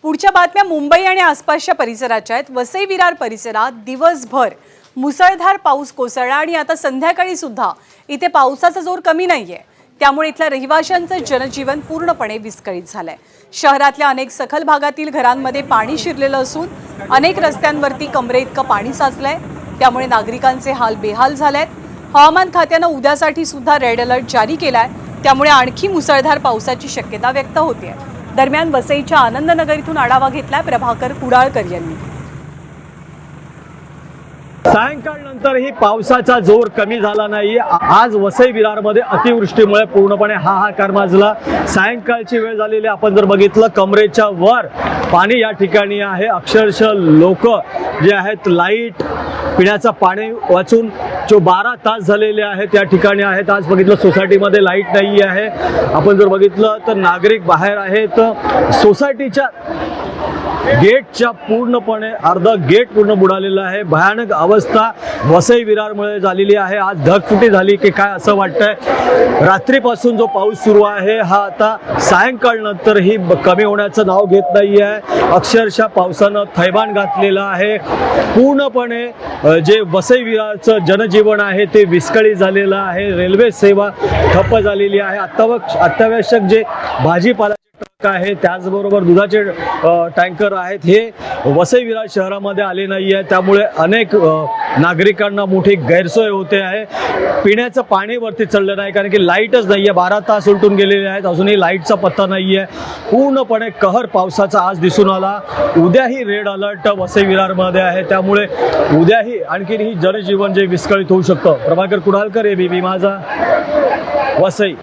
पुढच्या बातम्या मुंबई आणि आसपासच्या परिसराच्या आहेत। वसई विरार परिसरात दिवसभर मुसळधार पाऊस कोसळला आणि आता संध्याकाळी सुद्धा इथे पावसाचा जोर कमी नाहीये। त्यामुळे इथल्या रहिवाशांचं जनजीवन पूर्णपणे विस्कळीत झालंय। शहरातल्या अनेक सखल भागातील घरांमध्ये पाणी शिरलेलं असून अनेक रस्त्यांवरती कमरे इतकं पाणी साचलंय। त्यामुळे नागरिकांचे हाल बेहाल झालेत। हवामान खात्यानं उद्यासाठी सुद्धा रेड अलर्ट जारी केलाय। त्यामुळे आणखी मुसळधार पावसाची शक्यता व्यक्त होते। दरम्यान वसईच्या आनंदनगर इथून आढावा घेतला प्रभाकर कुडाळकर यांनी। सायंकाळनंतरही पावसाचा जोर कमी झाला नाही। आज वसई विरारमध्ये अतिवृष्टीमुळे पूर्णपणे हाहाकार माजला। सायंकाळची वेळ झालेली आपण जर बघितलं कमरेच्या वर पाणी या ठिकाणी आहे। अक्षरशः लोक जे आहेत लाईट पिण्याचं पाणी वाचून जो 12 तास झालेले आहेत त्या ठिकाणी आहेत। आज बघितलं सोसायटीमध्ये लाईट नाही आहे। आपण जर बघितलं तर नागरिक बाहेर आहेत। सोसायटीच्या गेटच्या पूर्णपणे अर्ध गेट पूर्ण बुडालेलं आहे। भयानक अवस्था वसई विरारमुळे झालेली आहे। आज ढगफुटी झाली की काय असं वाटतंय। रात्रीपासून जो पाऊस सुरू आहे हा आता सायंकाळनंतरही कमी होण्याचं नाव घेत नाही आहे। अक्षरशः पावसानं थैमान घातलेलं आहे। पूर्णपणे जे वसई विरारचं जनजीवन आहे ते विस्कळीत झालेलं आहे। रेल्वे सेवा ठप्प झालेली आहे। अत्यावश्यक जे भाजीपाला ट्रक आहे त्याचबरोबर दुधाचे टँकर आहेत हे वसई विरार शहरामध्ये आले नाही आहे। त्यामुळे अनेक नागरिकांना मोठी गैरसोय होते आहे। पिण्याचं पाणी वरती चढलं नाही कारण की लाईटच नाही आहे। 12 तास उलटून गेलेले आहेत, अजूनही लाईटचा पत्ता नाही आहे। पूर्णपणे कहर पावसाचा आज दिसून आला। उद्याही रेड अलर्ट वसई विरारमध्ये आहे। त्यामुळे उद्याही आणखीन ही जनजीवन जे विस्कळीत होऊ शकतं। प्रभाकर कुडाळकर, ABP माझा, वसई।